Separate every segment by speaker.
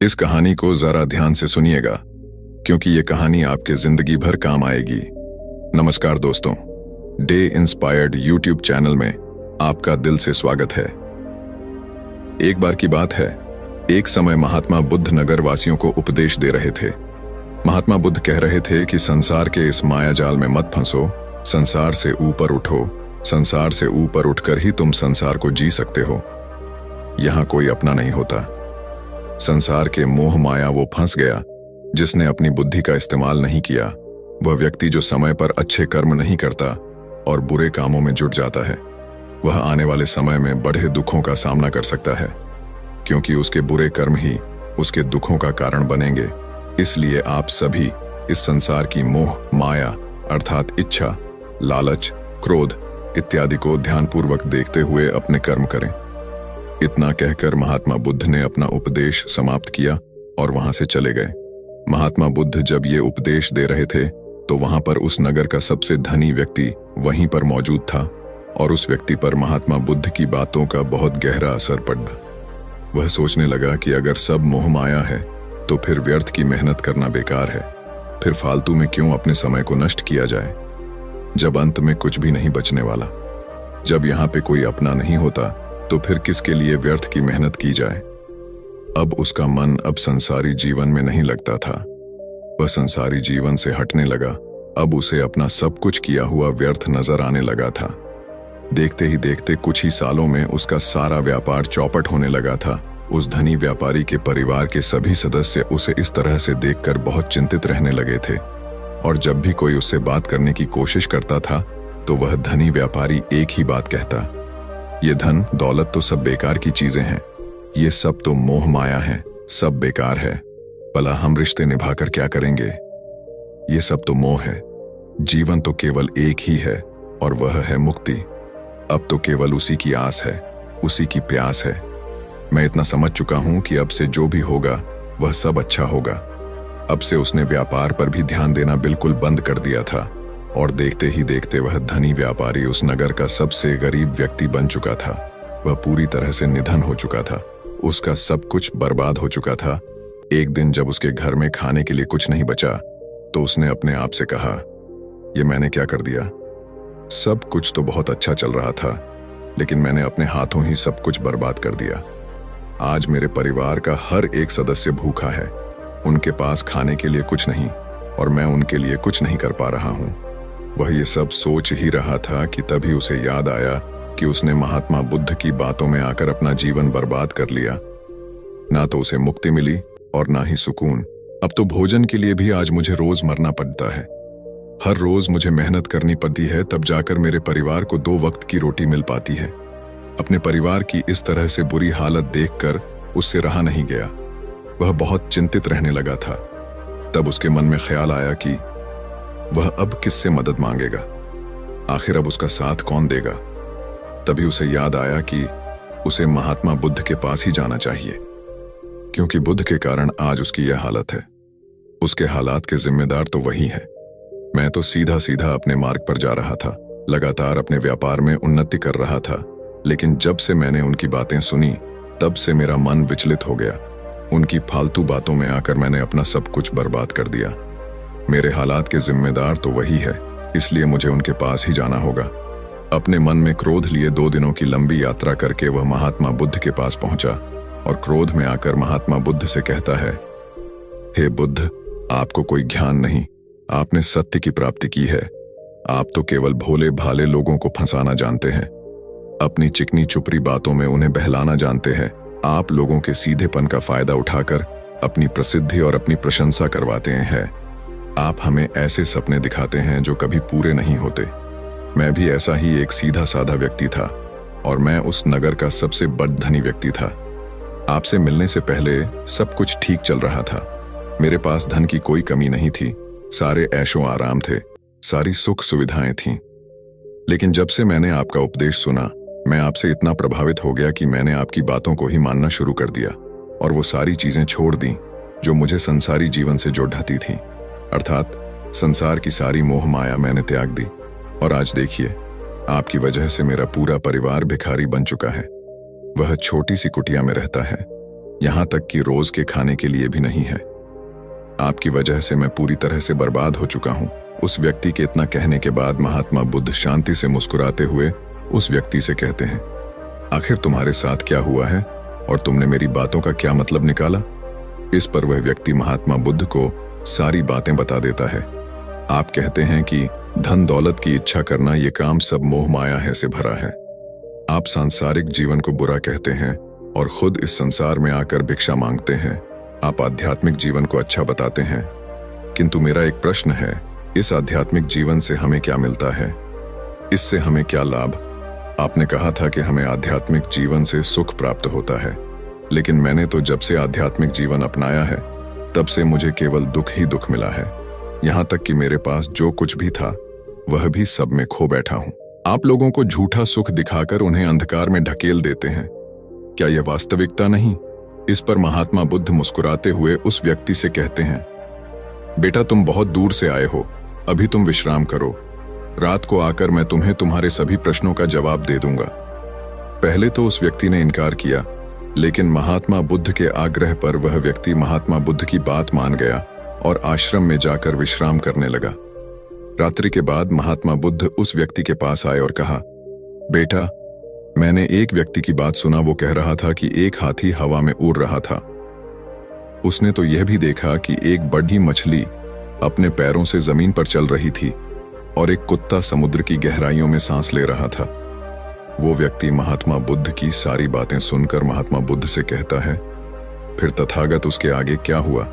Speaker 1: इस कहानी को जरा ध्यान से सुनिएगा, क्योंकि ये कहानी आपके जिंदगी भर काम आएगी। नमस्कार दोस्तों, डे इंस्पायर्ड यूट्यूब चैनल में आपका दिल से स्वागत है। एक बार की बात है, एक समय महात्मा बुद्ध नगर वासियों को उपदेश दे रहे थे। महात्मा बुद्ध कह रहे थे कि संसार के इस माया जाल में मत फंसो, संसार से ऊपर उठो, संसार से ऊपर उठकर ही तुम संसार को जी सकते हो। यहां कोई अपना नहीं होता। संसार के मोह माया वो फंस गया जिसने अपनी बुद्धि का इस्तेमाल नहीं किया। वह व्यक्ति जो समय पर अच्छे कर्म नहीं करता और बुरे कामों में जुट जाता है, वह आने वाले समय में बड़े दुखों का सामना कर सकता है, क्योंकि उसके बुरे कर्म ही उसके दुखों का कारण बनेंगे। इसलिए आप सभी इस संसार की मोह माया अर्थात इच्छा, लालच, क्रोध इत्यादि को ध्यानपूर्वक देखते हुए अपने कर्म करें। इतना कहकर महात्मा बुद्ध ने अपना उपदेश समाप्त किया और वहां से चले गए। महात्मा बुद्ध जब ये उपदेश दे रहे थे तो वहां पर उस नगर का सबसे धनी व्यक्ति वहीं पर मौजूद था और उस व्यक्ति पर महात्मा बुद्ध की बातों का बहुत गहरा असर पड़ा। वह सोचने लगा कि अगर सब मोह माया है तो फिर व्यर्थ की मेहनत करना बेकार है। फिर फालतू में क्यों अपने समय को नष्ट किया जाए, जब अंत में कुछ भी नहीं बचने वाला। जब यहाँ पे कोई अपना नहीं होता तो फिर किसके लिए व्यर्थ की मेहनत की जाए। अब उसका मन अब संसारी जीवन में नहीं लगता था। वह संसारी जीवन से हटने लगा। अब उसे अपना सब कुछ किया हुआ व्यर्थ नजर आने लगा था। देखते ही देखते कुछ ही सालों में उसका सारा व्यापार चौपट होने लगा था। उस धनी व्यापारी के परिवार के सभी सदस्य उसे इस तरह से देखकर बहुत चिंतित रहने लगे थे, और जब भी कोई उससे बात करने की कोशिश करता था तो वह धनी व्यापारी एक ही बात कहता, ये धन दौलत तो सब बेकार की चीजें हैं, ये सब तो मोह माया है, सब बेकार है। भला हम रिश्ते निभाकर क्या करेंगे, ये सब तो मोह है। जीवन तो केवल एक ही है और वह है मुक्ति। अब तो केवल उसी की आस है, उसी की प्यास है। मैं इतना समझ चुका हूं कि अब से जो भी होगा वह सब अच्छा होगा। अब से उसने व्यापार पर भी ध्यान देना बिल्कुल बंद कर दिया था, और देखते ही देखते वह धनी व्यापारी उस नगर का सबसे गरीब व्यक्ति बन चुका था। वह पूरी तरह से निधन हो चुका था। उसका सब कुछ बर्बाद हो चुका था। एक दिन जब उसके घर में खाने के लिए कुछ नहीं बचा तो उसने अपने आप से कहा, ये मैंने क्या कर दिया। सब कुछ तो बहुत अच्छा चल रहा था, लेकिन मैंने अपने हाथों ही सब कुछ बर्बाद कर दिया। आज मेरे परिवार का हर एक सदस्य भूखा है। उनके पास खाने के लिए कुछ नहीं और मैं उनके लिए कुछ नहीं कर पा रहा हूं। वह ये सब सोच ही रहा था कि तभी उसे याद आया कि उसने महात्मा बुद्ध की बातों में आकर अपना जीवन बर्बाद कर लिया। ना तो उसे मुक्ति मिली और ना ही सुकून। अब तो भोजन के लिए भी आज मुझे रोज मरना पड़ता है। हर रोज मुझे मेहनत करनी पड़ती है, तब जाकर मेरे परिवार को 2 वक्त की रोटी मिल पाती है। अपने परिवार की इस तरह से बुरी हालत देखकर उससे रहा नहीं गया। वह बहुत चिंतित रहने लगा था। तब उसके मन में ख्याल आया कि वह अब किससे मदद मांगेगा, आखिर अब उसका साथ कौन देगा। तभी उसे याद आया कि उसे महात्मा बुद्ध के पास ही जाना चाहिए, क्योंकि बुद्ध के कारण आज उसकी यह हालत है। उसके हालात के जिम्मेदार तो वही है। मैं तो सीधा सीधा अपने मार्ग पर जा रहा था, लगातार अपने व्यापार में उन्नति कर रहा था, लेकिन जब से मैंने उनकी बातें सुनी तब से मेरा मन विचलित हो गया। उनकी फालतू बातों में आकर मैंने अपना सब कुछ बर्बाद कर दिया। मेरे हालात के जिम्मेदार तो वही है, इसलिए मुझे उनके पास ही जाना होगा। अपने मन में क्रोध लिए 2 दिनों की लंबी यात्रा करके वह महात्मा बुद्ध के पास पहुंचा और क्रोध में आकर महात्मा बुद्ध से कहता है, हे बुद्ध, आपको कोई ज्ञान नहीं। आपने सत्य की प्राप्ति की है। आप तो केवल भोले भाले लोगों को फंसाना जानते हैं। अपनी चिकनी चुपड़ी बातों में उन्हें बहलाना जानते हैं। आप लोगों के सीधेपन का फायदा उठाकर अपनी प्रसिद्धि और अपनी प्रशंसा करवाते हैं। आप हमें ऐसे सपने दिखाते हैं जो कभी पूरे नहीं होते। मैं भी ऐसा ही एक सीधा साधा व्यक्ति था और मैं उस नगर का सबसे बड़ धनी व्यक्ति था। आपसे मिलने से पहले सब कुछ ठीक चल रहा था। मेरे पास धन की कोई कमी नहीं थी। सारे ऐशो आराम थे, सारी सुख सुविधाएं थीं। लेकिन जब से मैंने आपका उपदेश सुना, मैं आपसे इतना प्रभावित हो गया कि मैंने आपकी बातों को ही मानना शुरू कर दिया और वो सारी चीजें छोड़ दी जो मुझे संसारी जीवन से जोड़ती थीं। अर्थात संसार की सारी मोह माया मैंने त्याग दी, और आज देखिए, आपकी वजह से मेरा पूरा परिवार भिखारी बन चुका है। वह छोटी सी कुटिया में रहता है। यहाँ तक कि रोज के खाने के लिए भी नहीं है। आपकी वजह से मैं पूरी तरह से बर्बाद हो चुका हूँ। उस व्यक्ति के इतना कहने के बाद महात्मा बुद्ध शांति से मुस्कुराते हुए उस व्यक्ति से कहते हैं, आखिर तुम्हारे साथ क्या हुआ है और तुमने मेरी बातों का क्या मतलब निकाला? इस पर वह व्यक्ति महात्मा बुद्ध को सारी बातें बता देता है। आप कहते हैं कि धन दौलत की इच्छा करना ये काम सब मोह माया है से भरा है। आप सांसारिक जीवन को बुरा कहते हैं और खुद इस संसार में आकर भिक्षा मांगते हैं। आप आध्यात्मिक जीवन को अच्छा बताते हैं, किंतु मेरा एक प्रश्न है, इस आध्यात्मिक जीवन से हमें क्या मिलता है? इससे हमें क्या लाभ? आपने कहा था कि हमें आध्यात्मिक जीवन से सुख प्राप्त होता है, लेकिन मैंने तो जब से आध्यात्मिक जीवन अपनाया है तब से मुझे केवल दुख ही दुख मिला है। यहाँ तक कि मेरे पास जो कुछ भी था वह भी सब में खो बैठा हूँ। आप लोगों को झूठा सुख दिखाकर उन्हें अंधकार में ढकेल देते हैं। क्या यह वास्तविकता नहीं? इस पर महात्मा बुद्ध मुस्कुराते हुए उस व्यक्ति से कहते हैं, बेटा तुम बहुत दूर से आए हो, अभी तुम विश्राम करो। रात को आकर मैं तुम्हें तुम्हारे सभी प्रश्नों का जवाब दे दूंगा। पहले तो उस व्यक्ति ने इनकार किया, लेकिन महात्मा बुद्ध के आग्रह पर वह व्यक्ति महात्मा बुद्ध की बात मान गया और आश्रम में जाकर विश्राम करने लगा। रात्रि के बाद महात्मा बुद्ध उस व्यक्ति के पास आए और कहा, बेटा मैंने एक व्यक्ति की बात सुना, वो कह रहा था कि एक हाथी हवा में उड़ रहा था। उसने तो यह भी देखा कि एक बड़ी मछली अपने पैरों से जमीन पर चल रही थी और एक कुत्ता समुद्र की गहराइयों में सांस ले रहा था। वो व्यक्ति महात्मा बुद्ध की सारी बातें सुनकर महात्मा बुद्ध से कहता है, फिर तथागत उसके आगे क्या हुआ?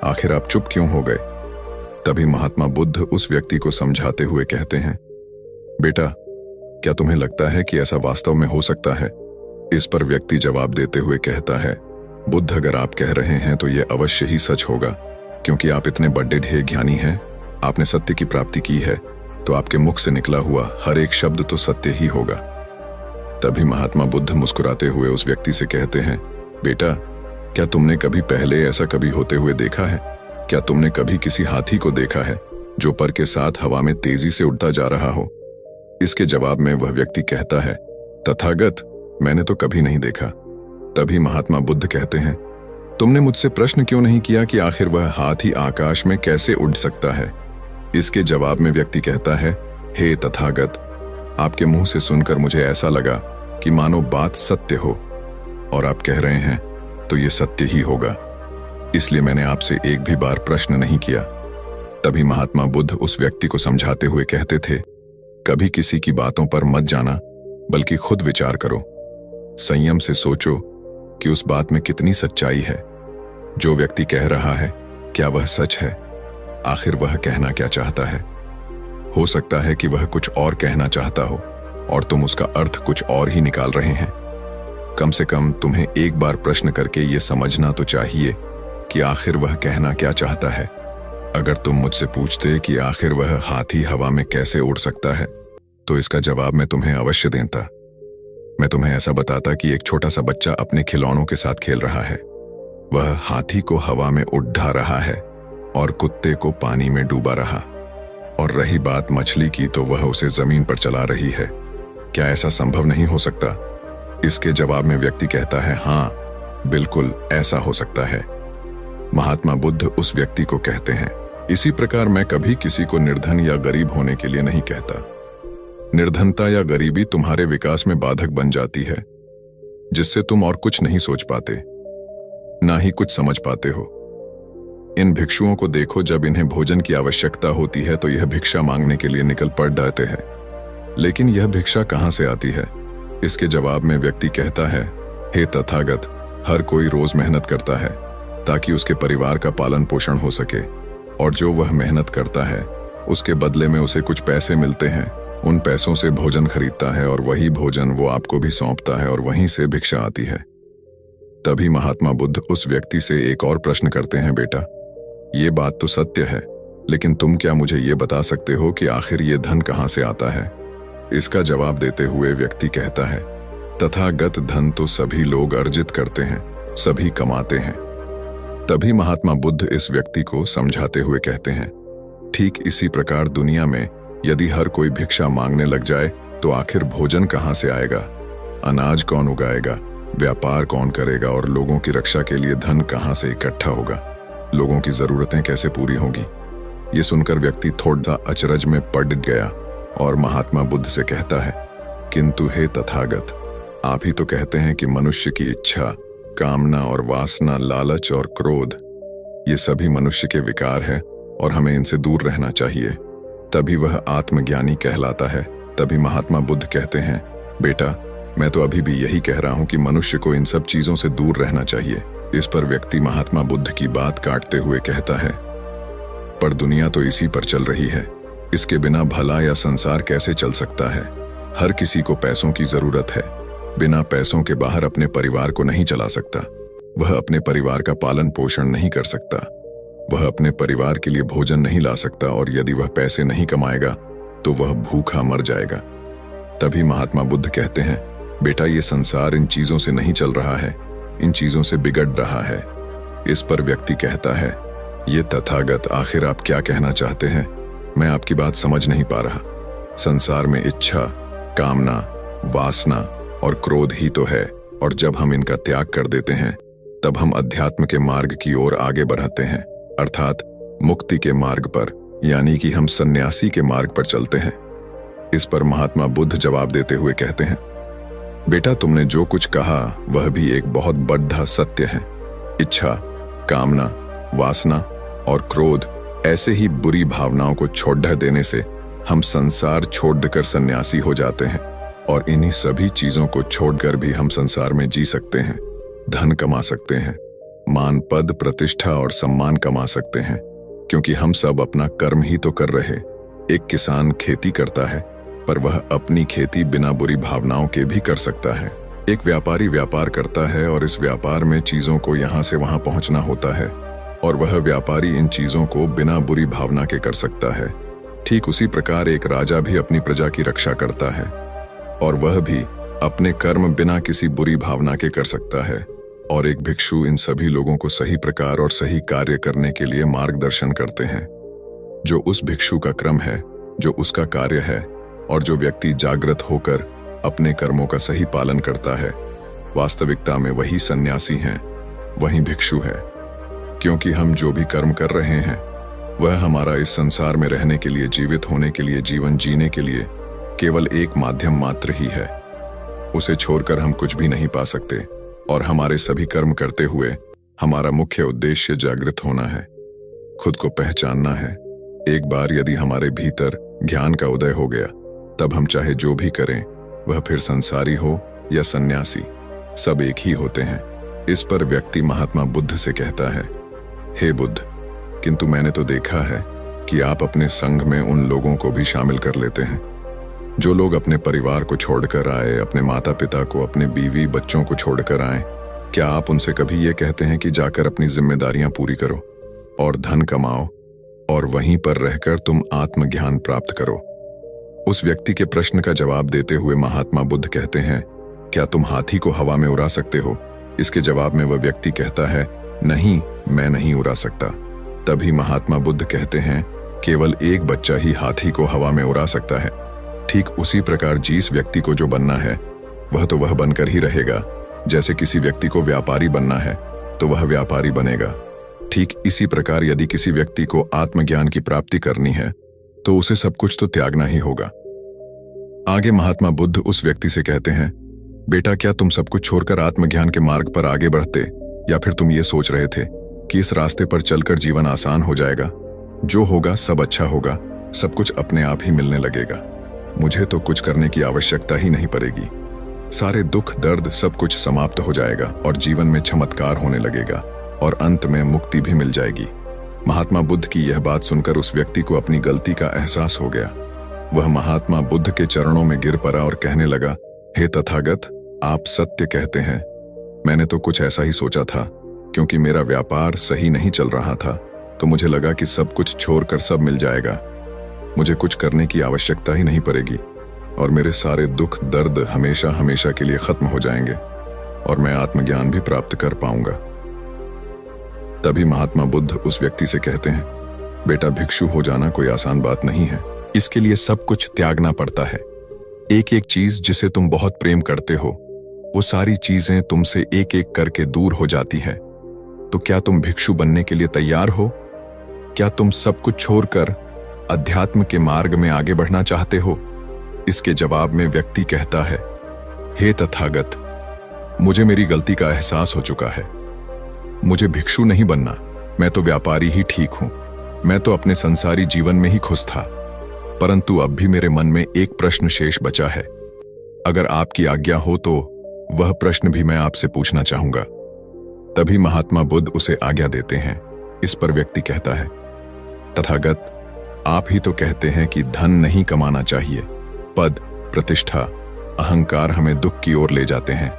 Speaker 1: आखिर आप चुप क्यों हो गए? तभी महात्मा बुद्ध उस व्यक्ति को समझाते हुए कहते हैं, बेटा क्या तुम्हें लगता है कि ऐसा वास्तव में हो सकता है? इस पर व्यक्ति जवाब देते हुए कहता है, बुद्ध अगर आप कह रहे हैं तो यह अवश्य ही सच होगा, क्योंकि आप इतने बड़े ढेर ज्ञानी हैं, आपने सत्य की प्राप्ति की है, तो आपके मुख से निकला हुआ हर एक शब्द तो सत्य ही होगा। तभी महात्मा बुद्ध मुस्कुराते हुए उस व्यक्ति से कहते हैं, बेटा क्या तुमने कभी पहले ऐसा कभी होते हुए देखा है? क्या तुमने कभी किसी हाथी को देखा है जो पर के साथ हवा में तेजी से उड़ता जा रहा हो? इसके जवाब में वह व्यक्ति कहता है, तथागत मैंने तो कभी नहीं देखा। तभी महात्मा बुद्ध कहते हैं, तुमने मुझसे प्रश्न क्यों नहीं किया कि आखिर वह हाथी आकाश में कैसे उड़ सकता है? इसके जवाब में व्यक्ति कहता है, हे तथागत, आपके मुंह से सुनकर मुझे ऐसा लगा कि मानो बात सत्य हो, और आप कह रहे हैं तो ये सत्य ही होगा, इसलिए मैंने आपसे एक भी बार प्रश्न नहीं किया। तभी महात्मा बुद्ध उस व्यक्ति को समझाते हुए कहते थे, कभी किसी की बातों पर मत जाना, बल्कि खुद विचार करो, संयम से सोचो कि उस बात में कितनी सच्चाई है। जो व्यक्ति कह रहा है क्या वह सच है? आखिर वह कहना क्या चाहता है? हो सकता है कि वह कुछ और कहना चाहता हो और तुम उसका अर्थ कुछ और ही निकाल रहे हैं। कम से कम तुम्हें एक बार प्रश्न करके ये समझना तो चाहिए कि आखिर वह कहना क्या चाहता है। अगर तुम मुझसे पूछते कि आखिर वह हाथी हवा में कैसे उड़ सकता है, तो इसका जवाब मैं तुम्हें अवश्य देता। मैं तुम्हें ऐसा बताता कि एक छोटा सा बच्चा अपने खिलौनों के साथ खेल रहा है, वह हाथी को हवा में उड़ा रहा है और कुत्ते को पानी में डूबा रहा, और रही बात मछली की तो वह उसे जमीन पर चला रही है। क्या ऐसा संभव नहीं हो सकता? इसके जवाब में व्यक्ति कहता है, हाँ बिल्कुल ऐसा हो सकता है। महात्मा बुद्ध उस व्यक्ति को कहते हैं, इसी प्रकार मैं कभी किसी को निर्धन या गरीब होने के लिए नहीं कहता। निर्धनता या गरीबी तुम्हारे विकास में बाधक बन जाती है, जिससे तुम और कुछ नहीं सोच पाते, ना ही कुछ समझ पाते हो। इन भिक्षुओं को देखो, जब इन्हें भोजन की आवश्यकता होती है तो यह भिक्षा मांगने के लिए निकल पड़ जाते हैं, लेकिन यह भिक्षा कहाँ से आती है? इसके जवाब में व्यक्ति कहता है, हे तथागत, हर कोई रोज मेहनत करता है ताकि उसके परिवार का पालन पोषण हो सके, और जो वह मेहनत करता है उसके बदले में उसे कुछ पैसे मिलते हैं। उन पैसों से भोजन खरीदता है और वही भोजन वो आपको भी सौंपता है और वहीं से भिक्षा आती है। तभी महात्मा बुद्ध उस व्यक्ति से एक और प्रश्न करते हैं, बेटा ये बात तो सत्य है, लेकिन तुम क्या मुझे ये बता सकते हो कि आखिर ये धन कहाँ से आता है? इसका जवाब देते हुए व्यक्ति कहता है, तथागत धन तो सभी लोग अर्जित करते हैं, सभी कमाते हैं। तभी महात्मा बुद्ध इस व्यक्ति को समझाते हुए कहते हैं, ठीक इसी प्रकार दुनिया में यदि हर कोई भिक्षा मांगने लग जाए तो आखिर भोजन कहाँ से आएगा? अनाज कौन उगाएगा? व्यापार कौन करेगा और लोगों की रक्षा के लिए धन कहाँ से इकट्ठा होगा? लोगों की जरूरतें कैसे पूरी होंगी? ये सुनकर व्यक्ति थोड़ा अचरज में पड़ गया और महात्मा बुद्ध से कहता है, किंतु हे तथागत, आप ही तो कहते हैं कि मनुष्य की इच्छा, कामना और वासना, लालच और क्रोध, ये सभी मनुष्य के विकार है और हमें इनसे दूर रहना चाहिए, तभी वह आत्मज्ञानी कहलाता है। तभी महात्मा बुद्ध कहते हैं, बेटा, मैं तो अभी भी यही कह रहा हूं कि मनुष्य को इन सब चीजों से दूर रहना चाहिए। इस पर व्यक्ति महात्मा बुद्ध की बात काटते हुए कहता है, पर दुनिया तो इसी पर चल रही है, इसके बिना भला या संसार कैसे चल सकता है? हर किसी को पैसों की जरूरत है, बिना पैसों के बाहर अपने परिवार को नहीं चला सकता, वह अपने परिवार का पालन पोषण नहीं कर सकता, वह अपने परिवार के लिए भोजन नहीं ला सकता, और यदि वह पैसे नहीं कमाएगा तो वह भूखा मर जाएगा। तभी महात्मा बुद्ध कहते हैं, बेटा, ये संसार इन चीजों से नहीं चल रहा है, इन चीजों से बिगड़ रहा है। इस पर व्यक्ति कहता है, ये तथागत, आखिर आप क्या कहना चाहते हैं? मैं आपकी बात समझ नहीं पा रहा। संसार में इच्छा, कामना, वासना और क्रोध ही तो है, और जब हम इनका त्याग कर देते हैं तब हम अध्यात्म के मार्ग की ओर आगे बढ़ते हैं, अर्थात मुक्ति के मार्ग पर, यानी कि हम सन्यासी के मार्ग पर चलते हैं। इस पर महात्मा बुद्ध जवाब देते हुए कहते हैं, बेटा, तुमने जो कुछ कहा वह भी एक बहुत बड़ा सत्य है। इच्छा, कामना, वासना और क्रोध ऐसे ही बुरी भावनाओं को छोड़ देने से हम संसार छोड़कर सन्यासी हो जाते हैं, और इन्हीं सभी चीजों को छोड़कर भी हम संसार में जी सकते हैं, धन कमा सकते हैं, मान, पद, प्रतिष्ठा और सम्मान कमा सकते हैं, क्योंकि हम सब अपना कर्म ही तो कर रहे। एक किसान खेती करता है, पर वह अपनी खेती बिना बुरी भावनाओं के भी कर सकता है। एक व्यापारी व्यापार करता है और इस व्यापार में चीजों को यहाँ से वहां पहुंचना होता है, और वह व्यापारी इन चीजों को बिना बुरी भावना के कर सकता है। ठीक उसी प्रकार एक राजा भी अपनी प्रजा की रक्षा करता है, और वह भी अपने कर्म बिना किसी बुरी भावना के कर सकता है। और एक भिक्षु इन सभी लोगों को सही प्रकार और सही कार्य करने के लिए मार्गदर्शन करते हैं। जो उस भिक्षु का क्रम है, जो उसका कार्य है, और जो व्यक्ति जागृत होकर अपने कर्मों का सही पालन करता है, वास्तविकता में वही सन्यासी हैं, वही भिक्षु है। क्योंकि हम जो भी कर्म कर रहे हैं वह हमारा इस संसार में रहने के लिए, जीवित होने के लिए, जीवन जीने के लिए केवल एक माध्यम मात्र ही है। उसे छोड़कर हम कुछ भी नहीं पा सकते, और हमारे सभी कर्म करते हुए हमारा मुख्य उद्देश्य जागृत होना है, खुद को पहचानना है। एक बार यदि हमारे भीतर ज्ञान का उदय हो गया, तब हम चाहे जो भी करें, वह फिर संसारी हो या सन्यासी, सब एक ही होते हैं। इस पर व्यक्ति महात्मा बुद्ध से कहता है, हे बुद्ध, किंतु मैंने तो देखा है कि आप अपने संघ में उन लोगों को भी शामिल कर लेते हैं जो लोग अपने परिवार को छोड़कर आए, अपने माता पिता को, अपने बीवी बच्चों को छोड़कर आए। क्या आप उनसे कभी ये कहते हैं कि जाकर अपनी जिम्मेदारियां पूरी करो और धन कमाओ, और वहीं पर रहकर तुम आत्मज्ञान प्राप्त करो? उस व्यक्ति के प्रश्न का जवाब देते हुए महात्मा बुद्ध कहते हैं, क्या तुम हाथी को हवा में उड़ा सकते हो? इसके जवाब में वह व्यक्ति कहता है, नहीं, मैं नहीं उड़ा सकता। तभी महात्मा बुद्ध कहते हैं, केवल एक बच्चा ही हाथी को हवा में उड़ा सकता है। ठीक उसी प्रकार जिस व्यक्ति को जो बनना है वह तो वह बनकर ही रहेगा। जैसे किसी व्यक्ति को व्यापारी बनना है तो वह व्यापारी बनेगा, ठीक इसी प्रकार यदि किसी व्यक्ति को आत्मज्ञान की प्राप्ति करनी है तो उसे सब कुछ तो त्यागना ही होगा। आगे महात्मा बुद्ध उस व्यक्ति से कहते हैं, बेटा, क्या तुम सब कुछ छोड़कर आत्मज्ञान के मार्ग पर आगे बढ़ते, या फिर तुम ये सोच रहे थे कि इस रास्ते पर चलकर जीवन आसान हो जाएगा, जो होगा सब अच्छा होगा, सब कुछ अपने आप ही मिलने लगेगा, मुझे तो कुछ करने की आवश्यकता ही नहीं पड़ेगी, सारे दुख दर्द सब कुछ समाप्त हो जाएगा और जीवन में चमत्कार होने लगेगा और अंत में मुक्ति भी मिल जाएगी। महात्मा बुद्ध की यह बात सुनकर उस व्यक्ति को अपनी गलती का एहसास हो गया। वह महात्मा बुद्ध के चरणों में गिर पड़ा और कहने लगा, हे तथागत, आप सत्य कहते हैं। मैंने तो कुछ ऐसा ही सोचा था, क्योंकि मेरा व्यापार सही नहीं चल रहा था तो मुझे लगा कि सब कुछ छोड़कर सब मिल जाएगा, मुझे कुछ करने की आवश्यकता ही नहीं पड़ेगी और मेरे सारे दुख दर्द हमेशा हमेशा के लिए खत्म हो जाएंगे और मैं आत्मज्ञान भी प्राप्त कर पाऊंगा। तभी महात्मा बुद्ध उस व्यक्ति से कहते हैं, बेटा, भिक्षु हो जाना कोई आसान बात नहीं है, इसके लिए सब कुछ त्यागना पड़ता है। एक एक चीज जिसे तुम बहुत प्रेम करते हो वो सारी चीजें तुमसे एक एक करके दूर हो जाती हैं। तो क्या तुम भिक्षु बनने के लिए तैयार हो? क्या तुम सब कुछ छोड़कर अध्यात्म के मार्ग में आगे बढ़ना चाहते हो? इसके जवाब में व्यक्ति कहता है, हे तथागत, मुझे मेरी गलती का एहसास हो चुका है। मुझे भिक्षु नहीं बनना, मैं तो व्यापारी ही ठीक हूं। मैं तो अपने संसारी जीवन में ही खुश था। परंतु अब भी मेरे मन में एक प्रश्न शेष बचा है। अगर आपकी आज्ञा हो तो वह प्रश्न भी मैं आपसे पूछना चाहूंगा। तभी महात्मा बुद्ध उसे आज्ञा देते हैं। इस पर व्यक्ति कहता है, तथागत, आप ही तो कहते हैं कि धन नहीं कमाना चाहिए। पद, प्रतिष्ठा, अहंकार हमें दुख की ओर ले जाते हैं।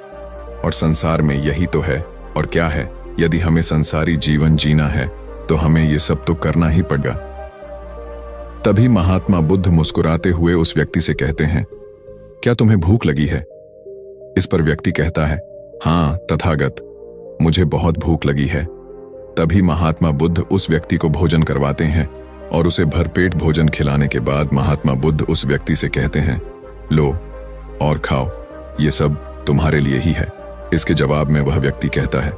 Speaker 1: और संसार में यही तो है। और क्या है, यदि हमें संसारी जीवन जीना है तो हमें ये सब तो करना ही पड़ेगा। तभी महात्मा बुद्ध मुस्कुराते हुए उस व्यक्ति से कहते हैं, क्या तुम्हें भूख लगी है? इस पर व्यक्ति कहता है, हाँ तथागत, मुझे बहुत भूख लगी है। तभी महात्मा बुद्ध उस व्यक्ति को भोजन करवाते हैं और उसे भरपेट भोजन खिलाने के बाद महात्मा बुद्ध उस व्यक्ति से कहते हैं, लो और खाओ, ये सब तुम्हारे लिए ही है। इसके जवाब में वह व्यक्ति कहता है,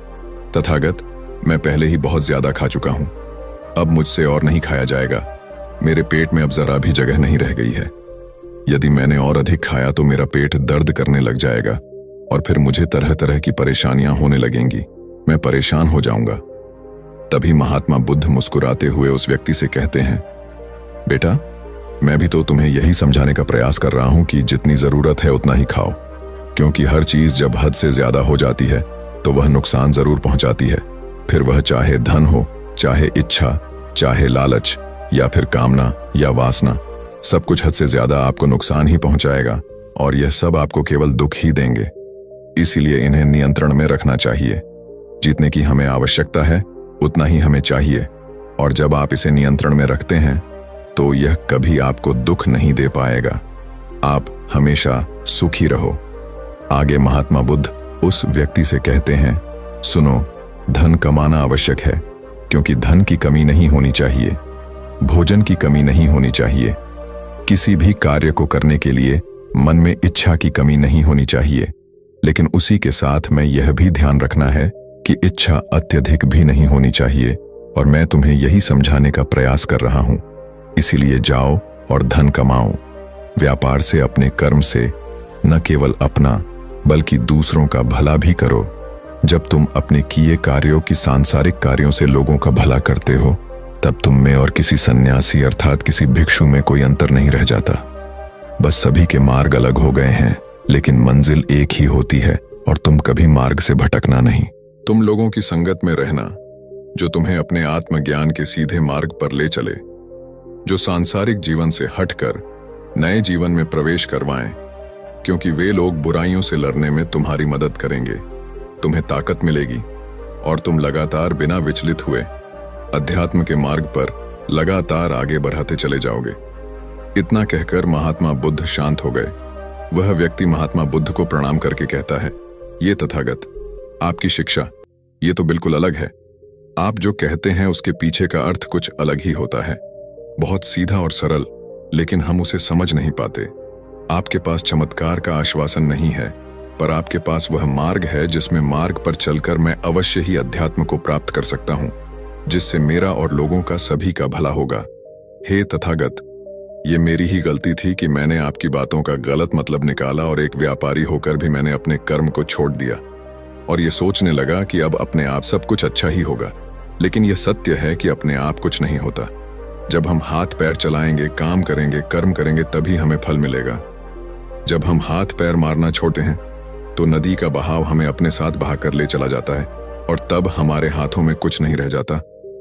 Speaker 1: तथागत, मैं पहले ही बहुत ज्यादा खा चुका हूं, अब मुझसे और नहीं खाया जाएगा। मेरे पेट में अब जरा भी जगह नहीं रह गई है। यदि मैंने और अधिक खाया तो मेरा पेट दर्द करने लग जाएगा और फिर मुझे तरह तरह की परेशानियां होने लगेंगी। मैं परेशान हो जाऊंगा। तभी महात्मा बुद्ध मुस्कुराते हुए उस व्यक्ति से कहते हैं, बेटा, मैं भी तो तुम्हें यही समझाने का प्रयास कर रहा हूं कि जितनी जरूरत है उतना ही खाओ, क्योंकि हर चीज जब हद से ज्यादा हो जाती है तो वह नुकसान जरूर पहुंचाती है। फिर वह चाहे धन हो, चाहे इच्छा, चाहे लालच, या फिर कामना या वासना, सब कुछ हद से ज्यादा आपको नुकसान ही पहुंचाएगा और यह सब आपको केवल दुख ही देंगे। इसीलिए इन्हें नियंत्रण में रखना चाहिए। जितने की हमें आवश्यकता है उतना ही हमें चाहिए, और जब आप इसे नियंत्रण में रखते हैं तो यह कभी आपको दुख नहीं दे पाएगा। आप हमेशा सुखी रहो। आगे महात्मा बुद्ध उस व्यक्ति से कहते हैं, सुनो, धन कमाना आवश्यक है, क्योंकि धन की कमी नहीं होनी चाहिए, भोजन की कमी नहीं होनी चाहिए, किसी भी कार्य को करने के लिए मन में इच्छा की कमी नहीं होनी चाहिए। लेकिन उसी के साथ में यह भी ध्यान रखना है कि इच्छा अत्यधिक भी नहीं होनी चाहिए, और मैं तुम्हें यही समझाने का प्रयास कर रहा हूं। इसीलिए जाओ और धन कमाओ। व्यापार से, अपने कर्म से न केवल अपना बल्कि दूसरों का भला भी करो। जब तुम अपने किए कार्यों की सांसारिक कार्यों से लोगों का भला करते हो, तब तुम में और किसी सन्यासी अर्थात किसी भिक्षु में कोई अंतर नहीं रह जाता। बस सभी के मार्ग अलग हो गए हैं, लेकिन मंजिल एक ही होती है और तुम कभी मार्ग से भटकना नहीं। तुम लोगों की संगत में रहना जो तुम्हें अपने आत्मज्ञान के सीधे मार्ग पर ले चले, जो सांसारिक जीवन से हटकर नए जीवन में प्रवेश करवाएं, क्योंकि वे लोग बुराइयों से लड़ने में तुम्हारी मदद करेंगे। तुम्हें ताकत मिलेगी और तुम लगातार बिना विचलित हुए अध्यात्म के मार्ग पर लगातार आगे बढ़ाते चले जाओगे। इतना कहकर महात्मा बुद्ध शांत हो गए। वह व्यक्ति महात्मा बुद्ध को प्रणाम करके कहता है, ये तथागत, आपकी शिक्षा ये तो बिल्कुल अलग है। आप जो कहते हैं उसके पीछे का अर्थ कुछ अलग ही होता है, बहुत सीधा और सरल, लेकिन हम उसे समझ नहीं पाते। आपके पास चमत्कार का आश्वासन नहीं है, पर आपके पास वह मार्ग है जिसमें मार्ग पर चलकर मैं अवश्य ही अध्यात्म को प्राप्त कर सकता हूं, जिससे मेरा और लोगों का सभी का भला होगा। हे तथागत, ये मेरी ही गलती थी कि मैंने आपकी बातों का गलत मतलब निकाला और एक व्यापारी होकर भी मैंने अपने कर्म को छोड़ दिया और ये सोचने लगा कि अब अपने आप सब कुछ अच्छा ही होगा। लेकिन यह सत्य है कि अपने आप कुछ नहीं होता। जब हम हाथ पैर चलाएंगे, काम करेंगे, कर्म करेंगे, तभी हमें फल मिलेगा। जब हम हाथ पैर मारना छोड़ते हैं तो नदी का बहाव हमें अपने साथ बहाकर ले चला जाता है और तब हमारे हाथों में कुछ नहीं रह जाता,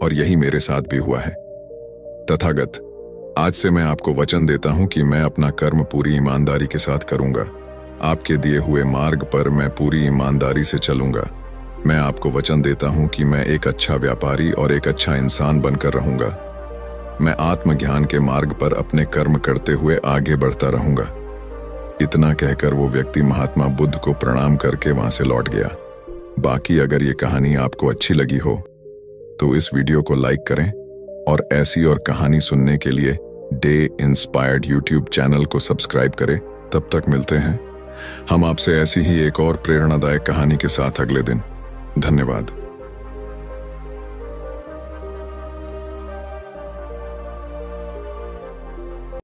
Speaker 1: और यही मेरे साथ भी हुआ है। तथागत, आज से मैं आपको वचन देता हूं कि मैं अपना कर्म पूरी ईमानदारी के साथ करूंगा। आपके दिए हुए मार्ग पर मैं पूरी ईमानदारी से चलूंगा। मैं आपको वचन देता हूं कि मैं एक अच्छा व्यापारी और एक अच्छा इंसान बनकर रहूंगा। मैं आत्मज्ञान के मार्ग पर अपने कर्म करते हुए आगे बढ़ता रहूंगा। इतना कहकर वो व्यक्ति महात्मा बुद्ध को प्रणाम करके वहां से लौट गया। बाकी अगर ये कहानी आपको अच्छी लगी हो तो इस वीडियो को लाइक करें और ऐसी और कहानी सुनने के लिए डे इंस्पायर्ड यूट्यूब चैनल को सब्सक्राइब करें। तब तक मिलते हैं हम आपसे ऐसी ही एक और प्रेरणादायक कहानी के साथ अगले दिन। धन्यवाद।